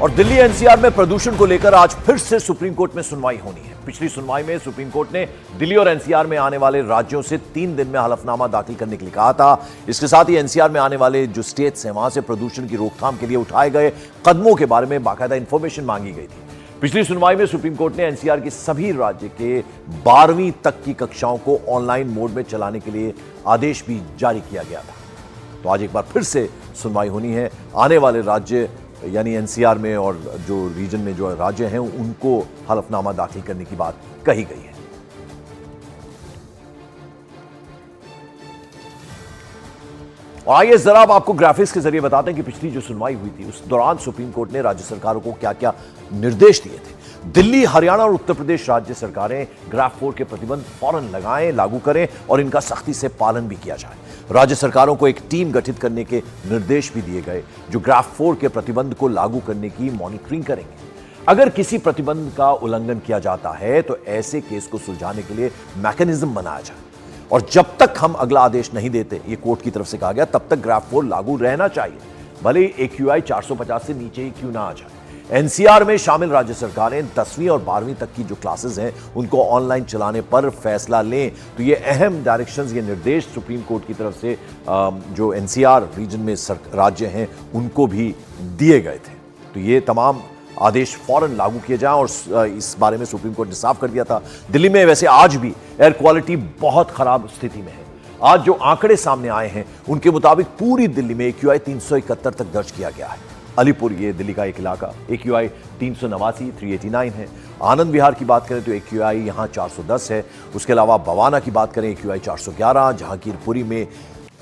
और दिल्ली एनसीआर में प्रदूषण को लेकर आज फिर से सुप्रीम कोर्ट में सुनवाई होनी है। पिछली सुनवाई में सुप्रीम कोर्ट ने दिल्ली और एनसीआर में आने वाले राज्यों से 3 दिन में हलफनामा दाखिल करने के लिए कहा था। इसके साथ ही एनसीआर में आने वाले जो स्टेट्स हैं वहां से प्रदूषण की रोकथाम के लिए उठाए गए कदमों के बारे में बाकायदा इंफॉर्मेशन मांगी गई थी। पिछली सुनवाई में सुप्रीम कोर्ट ने एनसीआर की सभी राज्य के 12वीं तक की कक्षाओं को ऑनलाइन मोड में चलाने के लिए आदेश भी जारी किया गया था। तो आज एक बार फिर से सुनवाई होनी है। आने वाले राज्य यानी एनसीआर में और जो रीजन में जो राज्य हैं उनको हलफनामा दाखिल करने की बात कही गई है। और आइए जरा अब आपको ग्राफिक्स के जरिए बताते हैं कि पिछली जो सुनवाई हुई थी उस दौरान सुप्रीम कोर्ट ने राज्य सरकारों को क्या क्या निर्देश दिए थे। दिल्ली, हरियाणा और उत्तर प्रदेश राज्य सरकारें ग्राफ 4 के प्रतिबंध फौरन लगाएं, लागू करें और इनका सख्ती से पालन भी किया जाए। राज्य सरकारों को एक टीम गठित करने के निर्देश भी दिए गए जो ग्राफ 4 के प्रतिबंध को लागू करने की मॉनिटरिंग करेंगे। अगर किसी प्रतिबंध का उल्लंघन किया जाता है तो ऐसे केस को सुलझाने के लिए मैकेनिज्म बनाया जाए और जब तक हम अगला आदेश नहीं देते, ये कोर्ट की तरफ से कहा गया, तब तक ग्राफ 4 लागू रहना चाहिए, भले ही AQI 450 से नीचे ही क्यों ना आ जाए। एनसीआर में शामिल राज्य सरकारें 10वीं और 12वीं तक की जो क्लासेस हैं उनको ऑनलाइन चलाने पर फैसला लें। तो ये अहम डायरेक्शंस, ये निर्देश सुप्रीम कोर्ट की तरफ से जो एनसीआर रीजन में राज्य हैं उनको भी दिए गए थे। तो ये तमाम आदेश फौरन लागू किए जाएं और इस बारे में सुप्रीम कोर्ट ने साफ कर दिया था। दिल्ली में वैसे आज भी एयर क्वालिटी बहुत खराब स्थिति में है। आज जो आंकड़े सामने आए हैं उनके मुताबिक पूरी दिल्ली में AQI 371 तक दर्ज किया गया है। अलीपुर, ये दिल्ली का एक इलाका, AQI 389 389 है। आनंद विहार की बात करें तो AQI यहां 410 है। उसके अलावा बवाना की बात करें AQI 411, जहांगीरपुरी में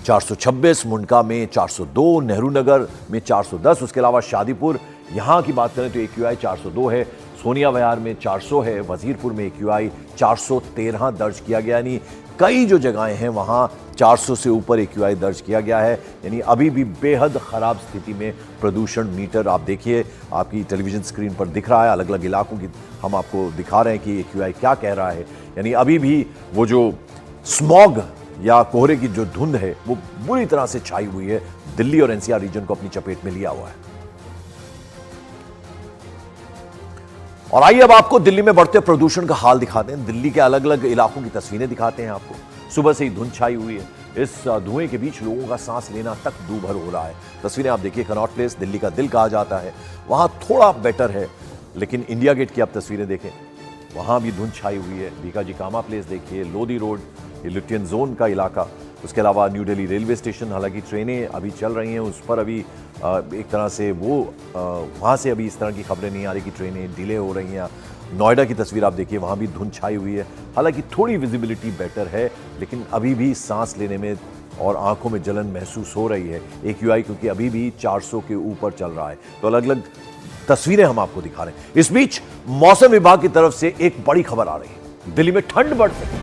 426, मुंडका में 402, नेहरू नगर में 410। उसके अलावा शादीपुर यहां की बात करें तो AQI 402 है। सोनिया विहार में 400 है। वजीरपुर में AQI 413 दर्ज किया गया, यानी कई जो जगहें हैं वहां 400 से ऊपर AQI दर्ज किया गया है। यानी अभी भी बेहद खराब स्थिति में प्रदूषण मीटर आप देखिए, आपकी टेलीविजन स्क्रीन पर दिख रहा है। अलग अलग इलाकों की हम आपको दिखा रहे हैं कि AQI क्या कह रहा है। यानी अभी भी वो जो स्मॉग या कोहरे की जो धुंध है वो बुरी तरह से छाई हुई है। दिल्ली और एनसीआर रीजन को अपनी चपेट में लिया हुआ है। और आइए अब आपको दिल्ली में बढ़ते प्रदूषण का हाल दिखाते हैं। दिल्ली के अलग अलग इलाकों की तस्वीरें दिखाते हैं आपको। सुबह से ही धुंध छाई हुई है। इस धुएं के बीच लोगों का सांस लेना तक दूभर हो रहा है। तस्वीरें आप देखिए, कनॉट प्लेस, दिल्ली का दिल कहा जाता है, वहां थोड़ा बेटर है, लेकिन इंडिया गेट की आप तस्वीरें देखें, वहां भी धुंध छाई हुई है। बीकाजी कामा प्लेस देखिए, लोधी रोड, ये लिफ्टियन जोन का इलाका। उसके अलावा न्यू दिल्ली रेलवे स्टेशन, हालांकि ट्रेनें अभी चल रही हैं, उस पर अभी एक तरह से वो वहाँ से अभी इस तरह की खबरें नहीं आ रही कि ट्रेनें डिले हो रही हैं। नोएडा की तस्वीर आप देखिए, वहाँ भी धुंध छाई हुई है। हालांकि थोड़ी विजिबिलिटी बेटर है, लेकिन अभी भी सांस लेने में और आंखों में जलन महसूस हो रही है। AQI क्योंकि अभी भी 400 के ऊपर चल रहा है। तो अलग अलग तस्वीरें हम आपको दिखा रहे हैं। इस बीच मौसम विभाग की तरफ से एक बड़ी खबर आ रही है, दिल्ली में ठंड बढ़ सकती है।